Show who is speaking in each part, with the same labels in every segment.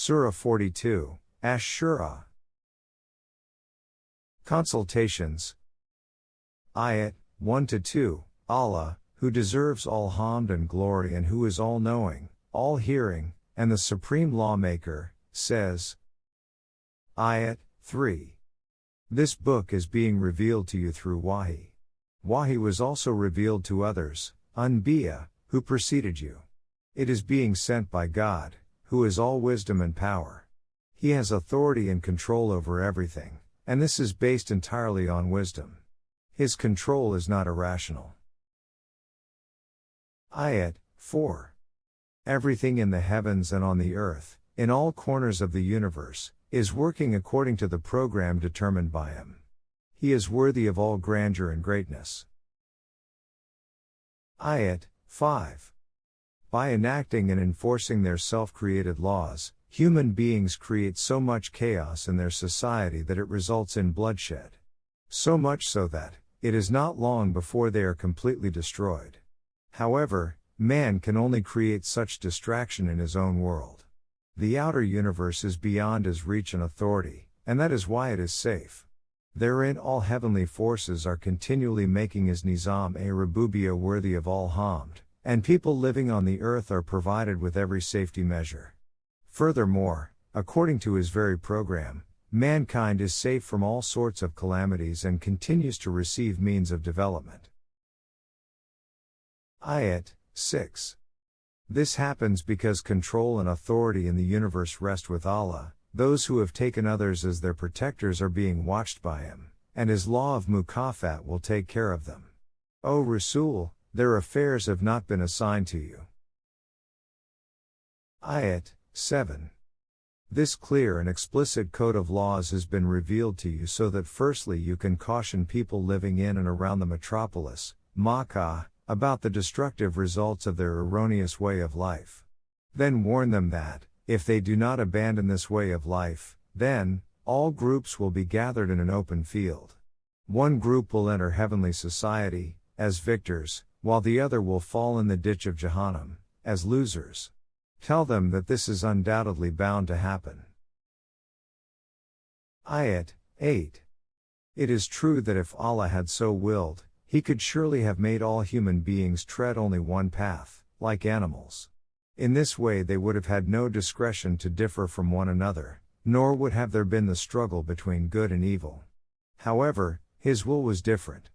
Speaker 1: Surah 42, Ash-Shoora. Consultations. Ayat 1-2. Allah, who deserves all hamd and glory and who is all-knowing, all-hearing, and the supreme lawmaker, says. Ayat 3. This book is being revealed to you through wahi. Wahi was also revealed to others, Anbiya, who preceded you. It is being sent by God, who is all wisdom and power. He has authority and control over everything, and this is based entirely on wisdom. His control is not irrational. Ayat 4. Everything in the heavens and on the earth, in all corners of the universe, is working according to the program determined by Him. He is worthy of all grandeur and greatness. Ayat 5. By enacting and enforcing their self-created laws, human beings create so much chaos in their society that it results in bloodshed. So much so that it is not long before they are completely destroyed. However, man can only create such distraction in his own world. The outer universe is beyond his reach and authority, and that is why it is safe. Therein all heavenly forces are continually making his Nizam-e-Rububiyyah worthy of all hamd, and people living on the earth are provided with every safety measure. Furthermore, according to his very program, mankind is safe from all sorts of calamities and continues to receive means of development. Ayat 6. This happens because control and authority in the universe rest with Allah. Those who have taken others as their protectors are being watched by Him, and His law of mukafat will take care of them. O Rasul, their affairs have not been assigned to you. Ayat 7. This clear and explicit code of laws has been revealed to you so that firstly you can caution people living in and around the metropolis, Makkah, about the destructive results of their erroneous way of life. Then warn them that, if they do not abandon this way of life, then, all groups will be gathered in an open field. One group will enter heavenly society, as victors, while the other will fall in the ditch of Jahannam, as losers. Tell them that this is undoubtedly bound to happen. Ayat 8. It is true that if Allah had so willed, He could surely have made all human beings tread only one path, like animals. In this way they would have had no discretion to differ from one another, nor would have there been the struggle between good and evil. However, His will was different.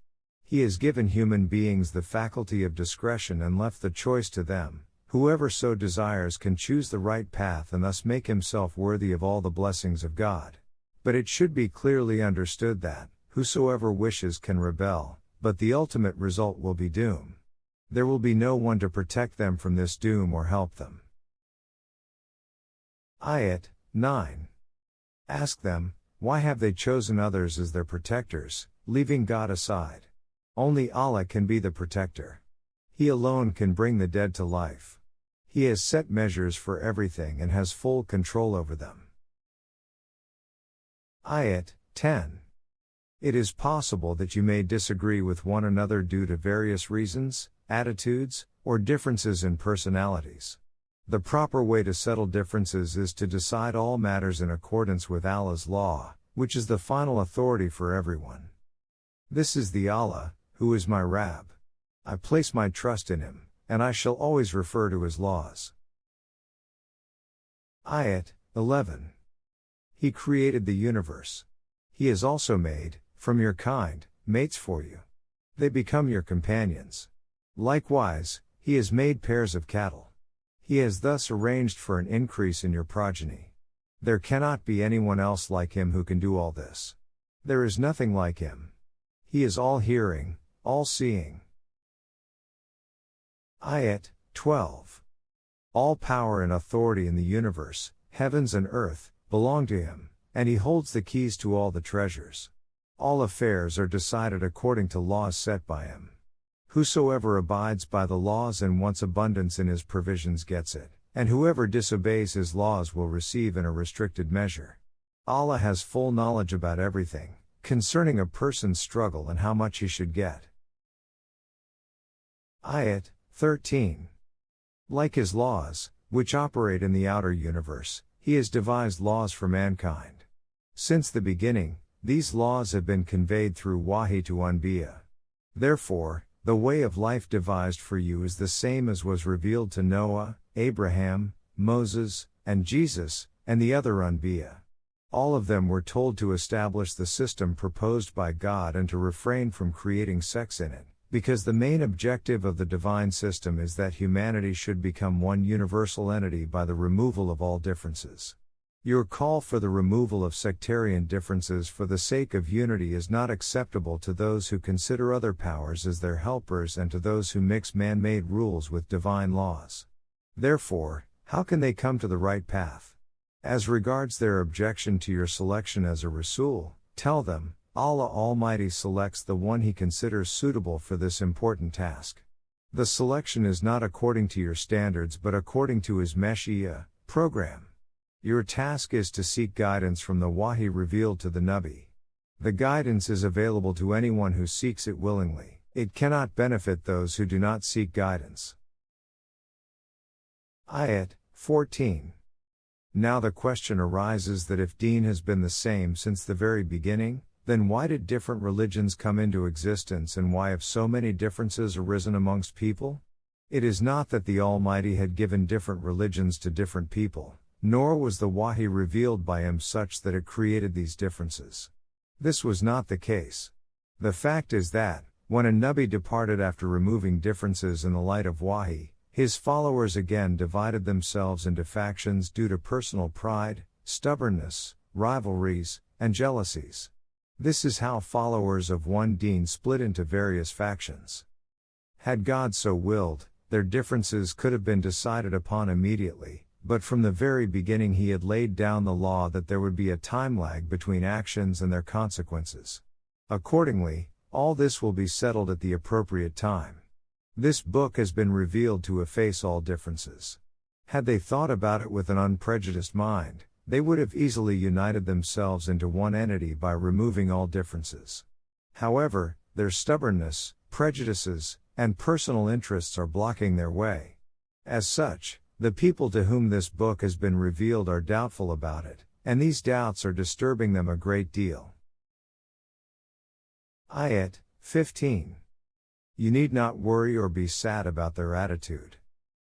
Speaker 1: He has given human beings the faculty of discretion and left the choice to them. Whoever so desires can choose the right path and thus make himself worthy of all the blessings of God. But it should be clearly understood that, whosoever wishes can rebel, but the ultimate result will be doom. There will be no one to protect them from this doom or help them. Ayat 9. Ask them, why have they chosen others as their protectors, leaving God aside? Only Allah can be the protector. He alone can bring the dead to life. He has set measures for everything and has full control over them. Ayat 10. It is possible that you may disagree with one another due to various reasons, attitudes, or differences in personalities. The proper way to settle differences is to decide all matters in accordance with Allah's law, which is the final authority for everyone. This is the Allah, who is my Rabb. I place my trust in Him, and I shall always refer to His laws. Ayat 11. He created the universe. He has also made, from your kind, mates for you. They become your companions. Likewise, He has made pairs of cattle. He has thus arranged for an increase in your progeny. There cannot be anyone else like Him who can do all this. There is nothing like Him. He is all-hearing, all-seeing. Ayat 12. All power and authority in the universe, heavens and earth, belong to Him, and He holds the keys to all the treasures. All affairs are decided according to laws set by Him. Whosoever abides by the laws and wants abundance in his provisions gets it, and whoever disobeys His laws will receive in a restricted measure. Allah has full knowledge about everything, concerning a person's struggle and how much he should get. Ayat 13. Like His laws, which operate in the outer universe, He has devised laws for mankind. Since the beginning, these laws have been conveyed through wahi to Anbiya. Therefore, the way of life devised for you is the same as was revealed to Noah, Abraham, Moses, and Jesus, and the other Anbiya. All of them were told to establish the system proposed by God and to refrain from creating sects in it, because the main objective of the divine system is that humanity should become one universal entity by the removal of all differences. Your call for the removal of sectarian differences for the sake of unity is not acceptable to those who consider other powers as their helpers and to those who mix man-made rules with divine laws. Therefore, how can they come to the right path? As regards their objection to your selection as a Rasul, tell them, Allah Almighty selects the one He considers suitable for this important task. The selection is not according to your standards but according to His Mashiyah, program. Your task is to seek guidance from the wahi revealed to the Nabi. The guidance is available to anyone who seeks it willingly. It cannot benefit those who do not seek guidance. Ayat 14. Now the question arises that if Deen has been the same since the very beginning, then why did different religions come into existence and why have so many differences arisen amongst people? It is not that the Almighty had given different religions to different people, nor was the wahi revealed by Him such that it created these differences. This was not the case. The fact is that, when a Nabi departed after removing differences in the light of wahi, his followers again divided themselves into factions due to personal pride, stubbornness, rivalries, and jealousies. This is how followers of one deen split into various factions. Had God so willed, their differences could have been decided upon immediately, but from the very beginning He had laid down the law that there would be a time lag between actions and their consequences. Accordingly, all this will be settled at the appropriate time. This book has been revealed to efface all differences. Had they thought about it with an unprejudiced mind, they would have easily united themselves into one entity by removing all differences. However, their stubbornness, prejudices, and personal interests are blocking their way. As such, the people to whom this book has been revealed are doubtful about it, and these doubts are disturbing them a great deal. Ayat 15. You need not worry or be sad about their attitude.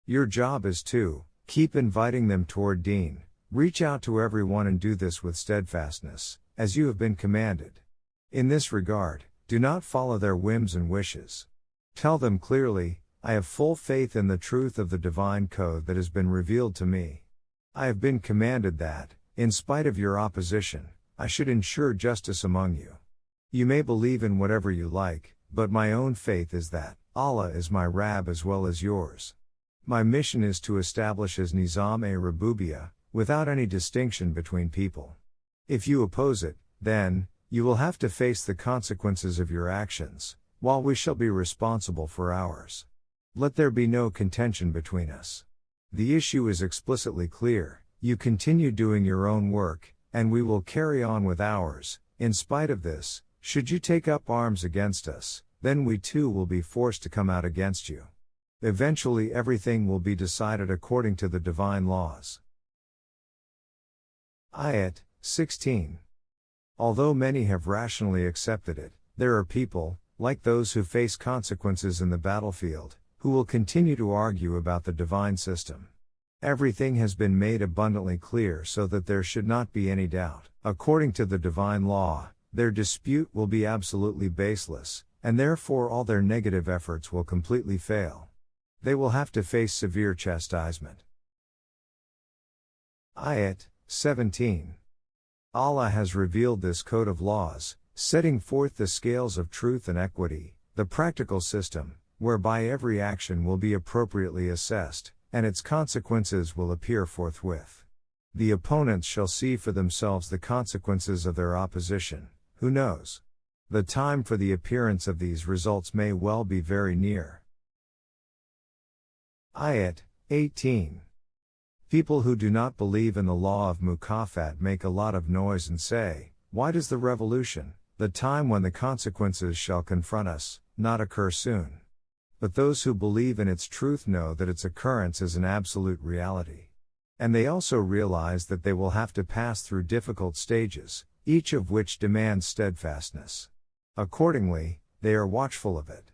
Speaker 1: Your job is to keep inviting them toward Deen, reach out to everyone and do this with steadfastness, as you have been commanded. In this regard, do not follow their whims and wishes. Tell them clearly, I have full faith in the truth of the divine code that has been revealed to me. I have been commanded that, in spite of your opposition, I should ensure justice among you. You may believe in whatever you like, but my own faith is that Allah is my Rabb as well as yours. My mission is to establish His Nizam-e-Rububiyyah, without any distinction between people. If you oppose it, then, you will have to face the consequences of your actions, while we shall be responsible for ours. Let there be no contention between us. The issue is explicitly clear, you continue doing your own work, and we will carry on with ours. In spite of this, should you take up arms against us, then we too will be forced to come out against you. Eventually everything will be decided according to the divine laws. Ayat 16. Although many have rationally accepted it, there are people, like those who face consequences in the battlefield, who will continue to argue about the divine system. Everything has been made abundantly clear so that there should not be any doubt. According to the divine law, their dispute will be absolutely baseless, and therefore all their negative efforts will completely fail. They will have to face severe chastisement. Ayat 17. Allah has revealed this code of laws, setting forth the scales of truth and equity, the practical system, whereby every action will be appropriately assessed, and its consequences will appear forthwith. The opponents shall see for themselves the consequences of their opposition. Who knows? The time for the appearance of these results may well be very near. Ayat 18. People who do not believe in the law of Mukafat make a lot of noise and say, why does the revolution, the time when the consequences shall confront us, not occur soon? But those who believe in its truth know that its occurrence is an absolute reality. And they also realize that they will have to pass through difficult stages, each of which demands steadfastness. Accordingly, they are watchful of it.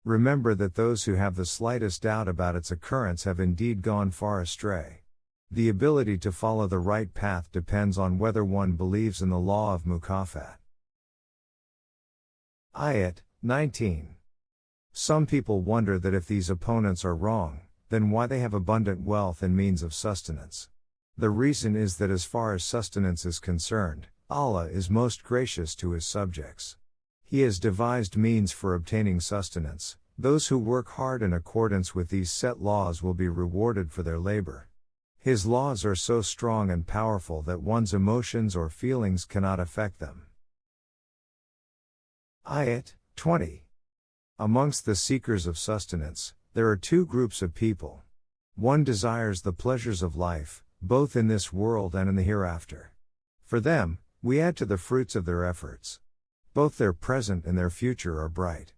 Speaker 1: Remember that those who have the slightest doubt about its occurrence have indeed gone far astray. The ability to follow the right path depends on whether one believes in the law of mukafat. Ayat 19. Some people wonder that if these opponents are wrong, then why they have abundant wealth and means of sustenance. The reason is that as far as sustenance is concerned, Allah is most gracious to His subjects. He has devised means for obtaining sustenance. Those who work hard in accordance with these set laws will be rewarded for their labor. His laws are so strong and powerful that one's emotions or feelings cannot affect them. Ayat 20. Amongst the seekers of sustenance, there are two groups of people. One desires the pleasures of life, both in this world and in the hereafter. For them, we add to the fruits of their efforts. Both their present and their future are bright.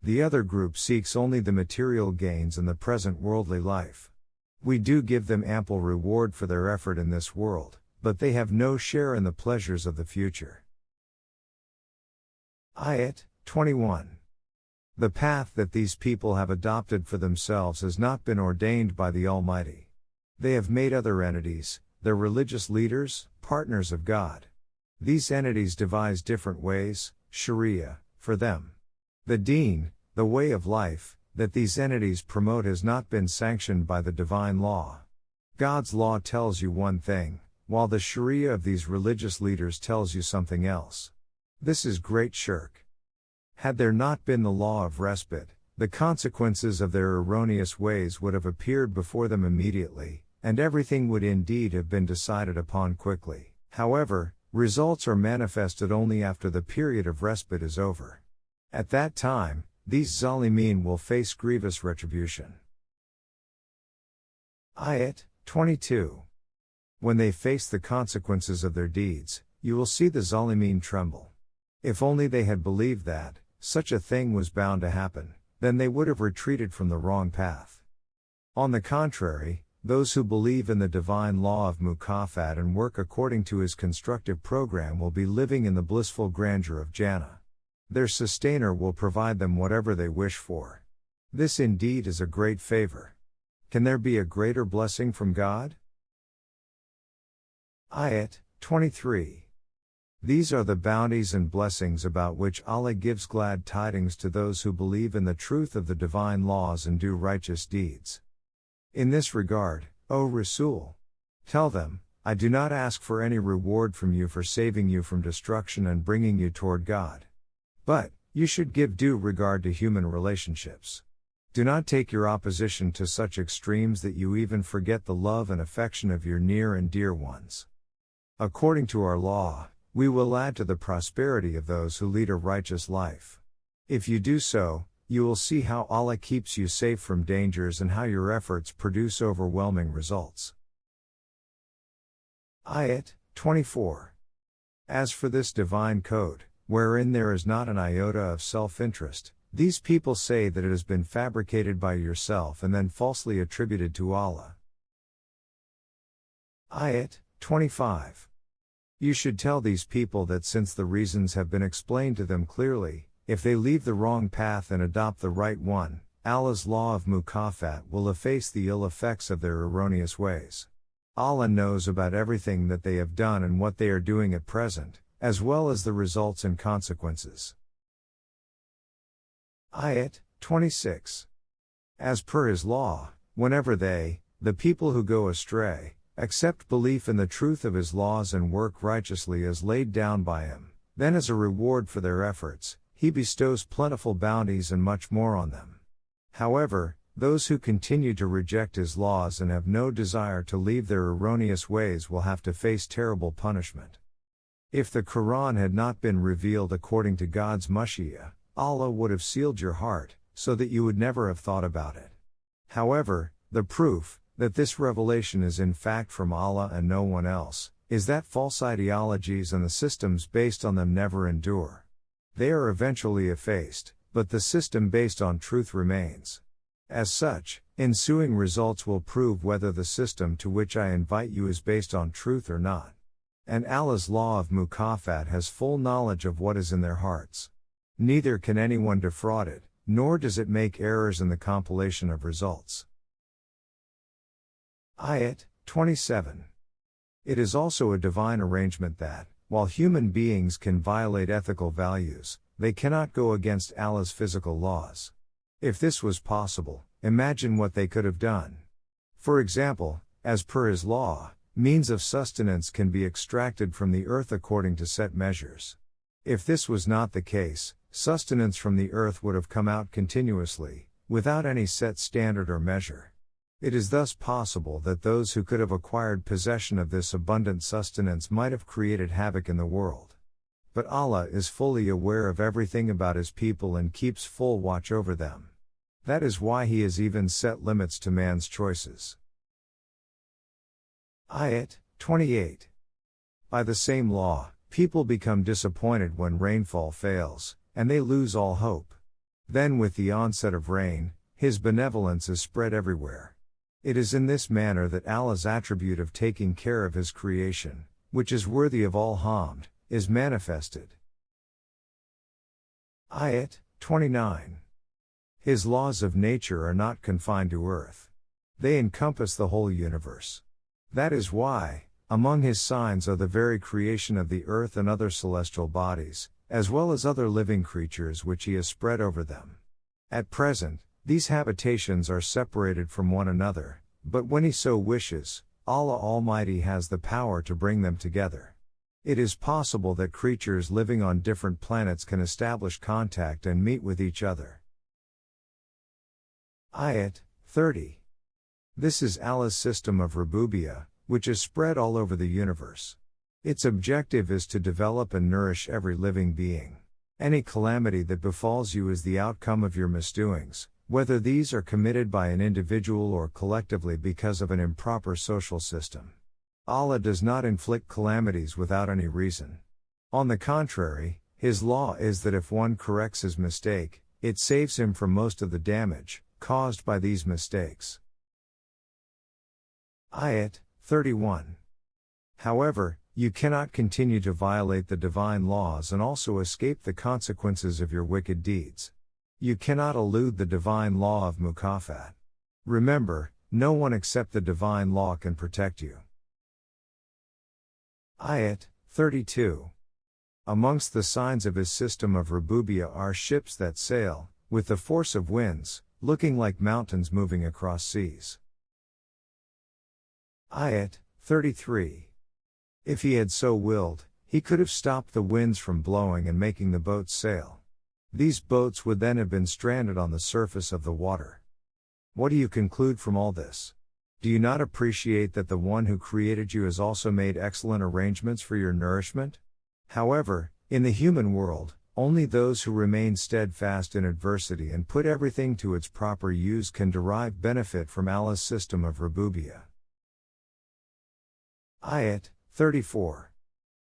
Speaker 1: The other group seeks only the material gains in the present worldly life. We do give them ample reward for their effort in this world, but they have no share in the pleasures of the future. Ayat 21. The path that these people have adopted for themselves has not been ordained by the Almighty. They have made other entities, their religious leaders, partners of God. These entities devise different ways, Sharia, for them. The deen, the way of life, that these entities promote has not been sanctioned by the divine law. God's law tells you one thing, while the Sharia of these religious leaders tells you something else. This is great shirk. Had there not been the law of respite, the consequences of their erroneous ways would have appeared before them immediately, and everything would indeed have been decided upon quickly. However, results are manifested only after the period of respite is over. At that time, these Zalimin will face grievous retribution. Ayat 22. When they face the consequences of their deeds, you will see the Zalimin tremble. If only they had believed that such a thing was bound to happen, then they would have retreated from the wrong path. On the contrary, those who believe in the divine law of mukafat and work according to His constructive program will be living in the blissful grandeur of Jannah. Their sustainer will provide them whatever they wish for. This indeed is a great favor. Can there be a greater blessing from God? Ayat 23. These are the bounties and blessings about which Allah gives glad tidings to those who believe in the truth of the divine laws and do righteous deeds. In this regard, O Rasul, tell them, I do not ask for any reward from you for saving you from destruction and bringing you toward God. But, you should give due regard to human relationships. Do not take your opposition to such extremes that you even forget the love and affection of your near and dear ones. According to our law, we will add to the prosperity of those who lead a righteous life. If you do so, you will see how Allah keeps you safe from dangers and how your efforts produce overwhelming results. Ayat 24. As for this divine code, wherein there is not an iota of self-interest, these people say that it has been fabricated by yourself and then falsely attributed to Allah. Ayat 25. You should tell these people that since the reasons have been explained to them clearly, if they leave the wrong path and adopt the right one, Allah's law of mukafat will efface the ill effects of their erroneous ways. Allah knows about everything that they have done and what they are doing at present, as well as the results and consequences. Ayat 26. As per His law, whenever they, the people who go astray, accept belief in the truth of His laws and work righteously as laid down by Him, then as a reward for their efforts, He bestows plentiful bounties and much more on them. However, those who continue to reject His laws and have no desire to leave their erroneous ways will have to face terrible punishment. If the Qur'an had not been revealed according to God's Mashiach, Allah would have sealed your heart, so that you would never have thought about it. However, the proof that this revelation is in fact from Allah and no one else, is that false ideologies and the systems based on them never endure. They are eventually effaced, but the system based on truth remains. As such, ensuing results will prove whether the system to which I invite you is based on truth or not. And Allah's law of mukafat has full knowledge of what is in their hearts. Neither can anyone defraud it, nor does it make errors in the compilation of results. Ayat 27. It is also a divine arrangement that, while human beings can violate ethical values, they cannot go against Allah's physical laws. If this was possible, imagine what they could have done. For example, as per His law, means of sustenance can be extracted from the earth according to set measures. If this was not the case, sustenance from the earth would have come out continuously, without any set standard or measure. It is thus possible that those who could have acquired possession of this abundant sustenance might have created havoc in the world. But Allah is fully aware of everything about His people and keeps full watch over them. That is why He has even set limits to man's choices. Ayat 28. By the same law, people become disappointed when rainfall fails, and they lose all hope. Then with the onset of rain, His benevolence is spread everywhere. It is in this manner that Allah's attribute of taking care of His creation, which is worthy of all hamd, is manifested. Ayat 29. His laws of nature are not confined to earth. They encompass the whole universe. That is why, among His signs are the very creation of the earth and other celestial bodies, as well as other living creatures which He has spread over them. At present, these habitations are separated from one another, but when He so wishes, Allah Almighty has the power to bring them together. It is possible that creatures living on different planets can establish contact and meet with each other. Ayat 30. This is Allah's system of Rububiyyah, which is spread all over the universe. Its objective is to develop and nourish every living being. Any calamity that befalls you is the outcome of your misdoings, whether these are committed by an individual or collectively because of an improper social system. Allah does not inflict calamities without any reason. On the contrary, His law is that if one corrects his mistake, it saves him from most of the damage caused by these mistakes. Ayat 31. However, you cannot continue to violate the divine laws and also escape the consequences of your wicked deeds. You cannot elude the divine law of mukafat. Remember, no one except the divine law can protect you. Ayat 32. Amongst the signs of His system of Rububiyyah are ships that sail, with the force of winds, looking like mountains moving across seas. Ayat 33. If He had so willed, He could have stopped the winds from blowing and making the boats sail. These boats would then have been stranded on the surface of the water. What do you conclude from all this? Do you not appreciate that the One who created you has also made excellent arrangements for your nourishment? However, in the human world, only those who remain steadfast in adversity and put everything to its proper use can derive benefit from Allah's system of Rububiyyah. Ayat 34.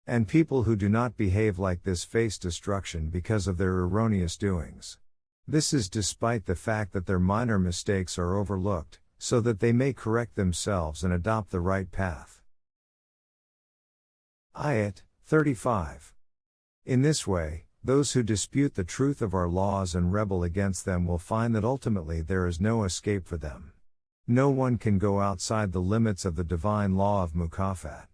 Speaker 1: And people who do not behave like this face destruction because of their erroneous doings. This is despite the fact that their minor mistakes are overlooked, so that they may correct themselves and adopt the right path. Ayat 35. In this way, those who dispute the truth of our laws and rebel against them will find that ultimately there is no escape for them. No one can go outside the limits of the divine law of mukafat.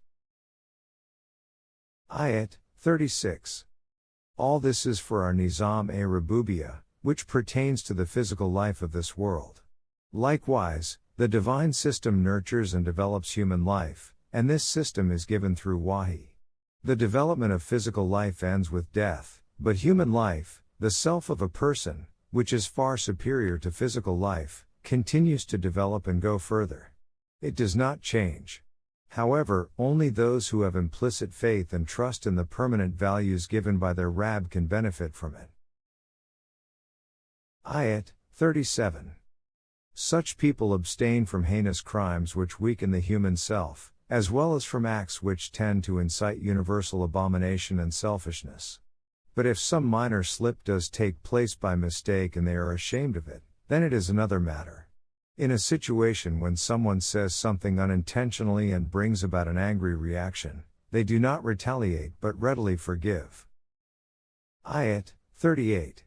Speaker 1: Ayat 36. All this is for our Nizam-e-Rububiyyah, which pertains to the physical life of this world. Likewise, the divine system nurtures and develops human life, and this system is given through wahi. The development of physical life ends with death, but human life, the self of a person, which is far superior to physical life, continues to develop and go further. It does not change. However, only those who have implicit faith and trust in the permanent values given by their Rabb can benefit from it. Ayat 37. Such people abstain from heinous crimes which weaken the human self, as well as from acts which tend to incite universal abomination and selfishness. But if some minor slip does take place by mistake and they are ashamed of it, then it is another matter. In a situation when someone says something unintentionally and brings about an angry reaction, they do not retaliate but readily forgive. Ayat 38.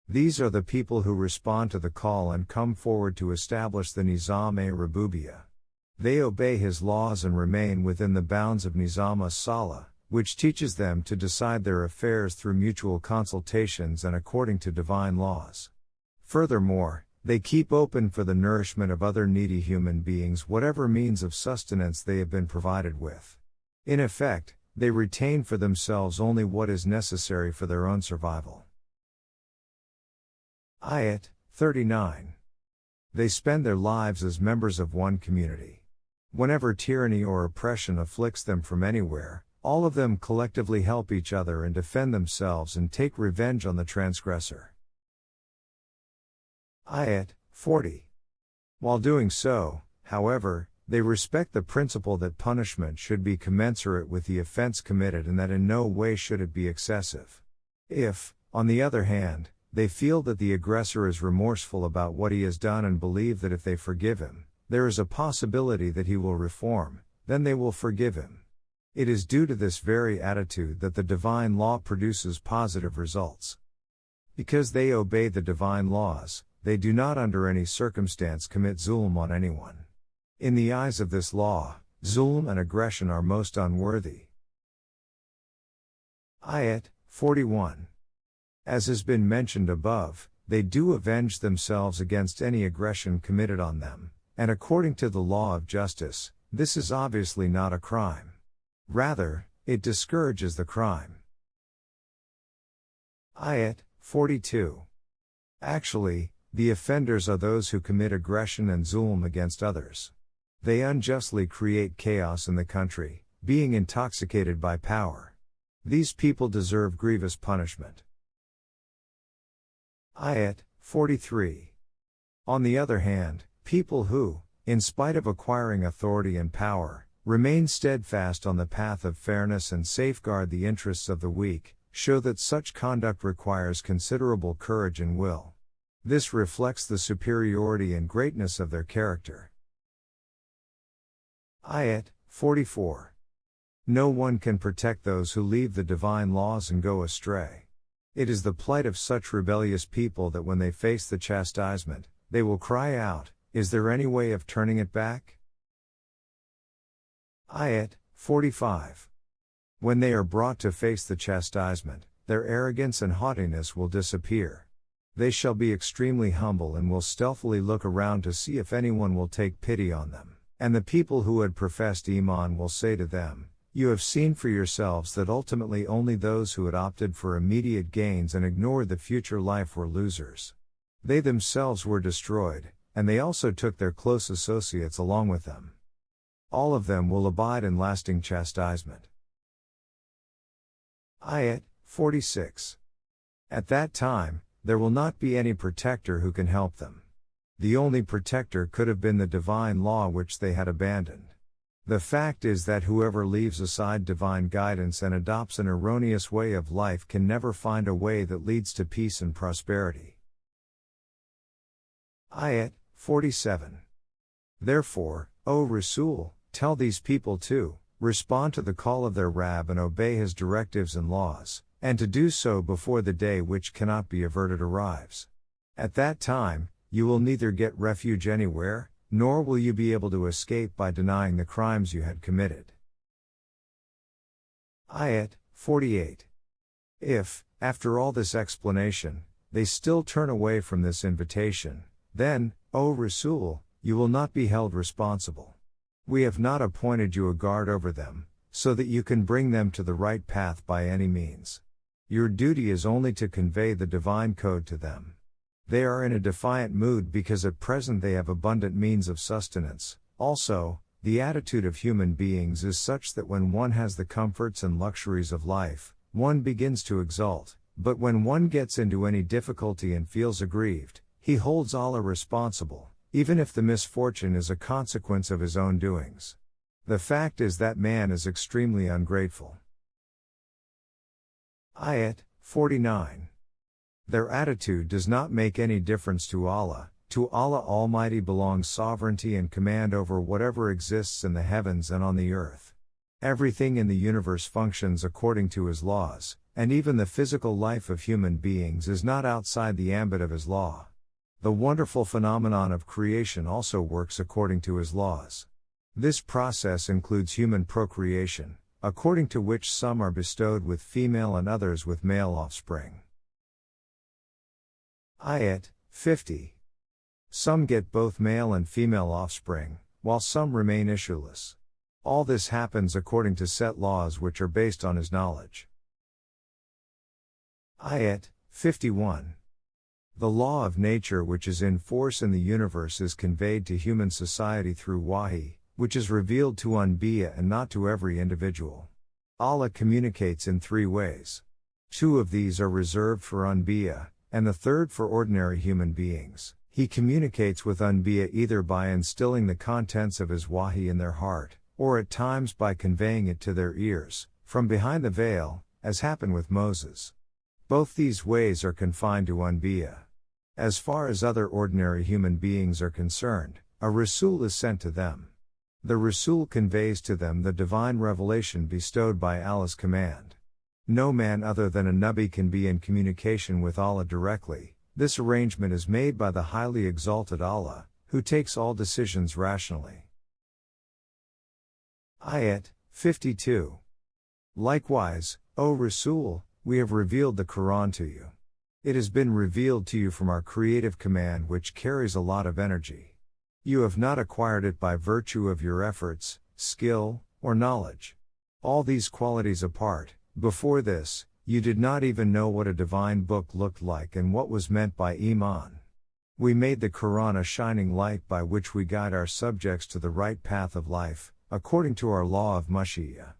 Speaker 1: These are the people who respond to the call and come forward to establish the Nizam-e-Rububiyyah. They obey his laws and remain within the bounds of Nizam as-Salah, which teaches them to decide their affairs through mutual consultations and according to divine laws. Furthermore, they keep open for the nourishment of other needy human beings whatever means of sustenance they have been provided with. In effect, they retain for themselves only what is necessary for their own survival. Ayat 39. They spend their lives as members of one community. Whenever tyranny or oppression afflicts them from anywhere, all of them collectively help each other and defend themselves and take revenge on the transgressor. Ayat 40. While doing so, however, they respect the principle that punishment should be commensurate with the offense committed and that in no way should it be excessive. If, on the other hand, they feel that the aggressor is remorseful about what he has done and believe that if they forgive him, there is a possibility that he will reform, then they will forgive him. It is due to this very attitude that the divine law produces positive results. Because they obey the divine laws, they do not under any circumstance commit zulm on anyone. In the eyes of this law, zulm and aggression are most unworthy. Ayat 41. As has been mentioned above, they do avenge themselves against any aggression committed on them, and according to the law of justice, this is obviously not a crime. Rather, it discourages the crime. Ayat 42. Actually, the offenders are those who commit aggression and zulm against others. They unjustly create chaos in the country, being intoxicated by power. These people deserve grievous punishment. Ayat 43. On the other hand, people who, in spite of acquiring authority and power, remain steadfast on the path of fairness and safeguard the interests of the weak, show that such conduct requires considerable courage and will. This reflects the superiority and greatness of their character. Ayat 44. No one can protect those who leave the divine laws and go astray. It is the plight of such rebellious people that when they face the chastisement, they will cry out, "Is there any way of turning it back?" Ayat 45. When they are brought to face the chastisement, their arrogance and haughtiness will disappear. They shall be extremely humble and will stealthily look around to see if anyone will take pity on them. And the people who had professed Iman will say to them, "You have seen for yourselves that ultimately only those who had opted for immediate gains and ignored the future life were losers. They themselves were destroyed, and they also took their close associates along with them. All of them will abide in lasting chastisement." Ayat 46. At that time, there will not be any protector who can help them. The only protector could have been the divine law which they had abandoned. The fact is that whoever leaves aside divine guidance and adopts an erroneous way of life can never find a way that leads to peace and prosperity. Ayat 47. Therefore, O Rasul, tell these people to respond to the call of their Rabb and obey his directives and laws, and to do so before the day which cannot be averted arrives. At that time, you will neither get refuge anywhere, nor will you be able to escape by denying the crimes you had committed. Ayat 48. If, after all this explanation, they still turn away from this invitation, then, O Rasul, you will not be held responsible. We have not appointed you a guard over them, so that you can bring them to the right path by any means. Your duty is only to convey the divine code to them. They are in a defiant mood because at present they have abundant means of sustenance. Also, the attitude of human beings is such that when one has the comforts and luxuries of life, one begins to exult, but when one gets into any difficulty and feels aggrieved, he holds Allah responsible, even if the misfortune is a consequence of his own doings. The fact is that man is extremely ungrateful. Ayat 49. Their attitude does not make any difference to Allah. To Allah Almighty belongs sovereignty and command over whatever exists in the heavens and on the earth. Everything in the universe functions according to His laws, and even the physical life of human beings is not outside the ambit of His law. The wonderful phenomenon of creation also works according to His laws. This process includes human procreation, according to which some are bestowed with female and others with male offspring. Ayat 50. Some get both male and female offspring, while some remain issueless. All this happens according to set laws which are based on His knowledge. Ayat 51. The law of nature which is in force in the universe is conveyed to human society through wahi, which is revealed to Anbiya and not to every individual. Allah communicates in three ways. Two of these are reserved for Anbiya, and the third for ordinary human beings. He communicates with Anbiya either by instilling the contents of His wahi in their heart, or at times by conveying it to their ears, from behind the veil, as happened with Moses. Both these ways are confined to Anbiya. As far as other ordinary human beings are concerned, a Rasul is sent to them. The Rasul conveys to them the divine revelation bestowed by Allah's command. No man other than a Nabi can be in communication with Allah directly. This arrangement is made by the highly exalted Allah, who takes all decisions rationally. Ayat 52. Likewise, O Rasul, we have revealed the Qur'an to you. It has been revealed to you from our creative command which carries a lot of energy. You have not acquired it by virtue of your efforts, skill, or knowledge. All these qualities apart, before this, you did not even know what a divine book looked like and what was meant by Iman. We made the Qur'an a shining light by which we guide our subjects to the right path of life, according to our law of Mashiach.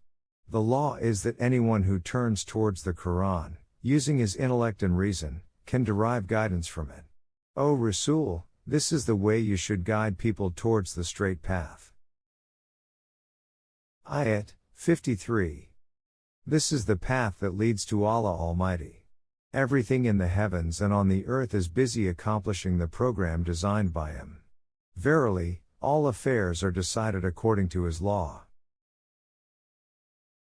Speaker 1: The law is that anyone who turns towards the Qur'an, using his intellect and reason, can derive guidance from it. O Rasul, this is the way you should guide people towards the straight path. Ayat 53. This is the path that leads to Allah Almighty. Everything in the heavens and on the earth is busy accomplishing the program designed by Him. Verily, all affairs are decided according to His law.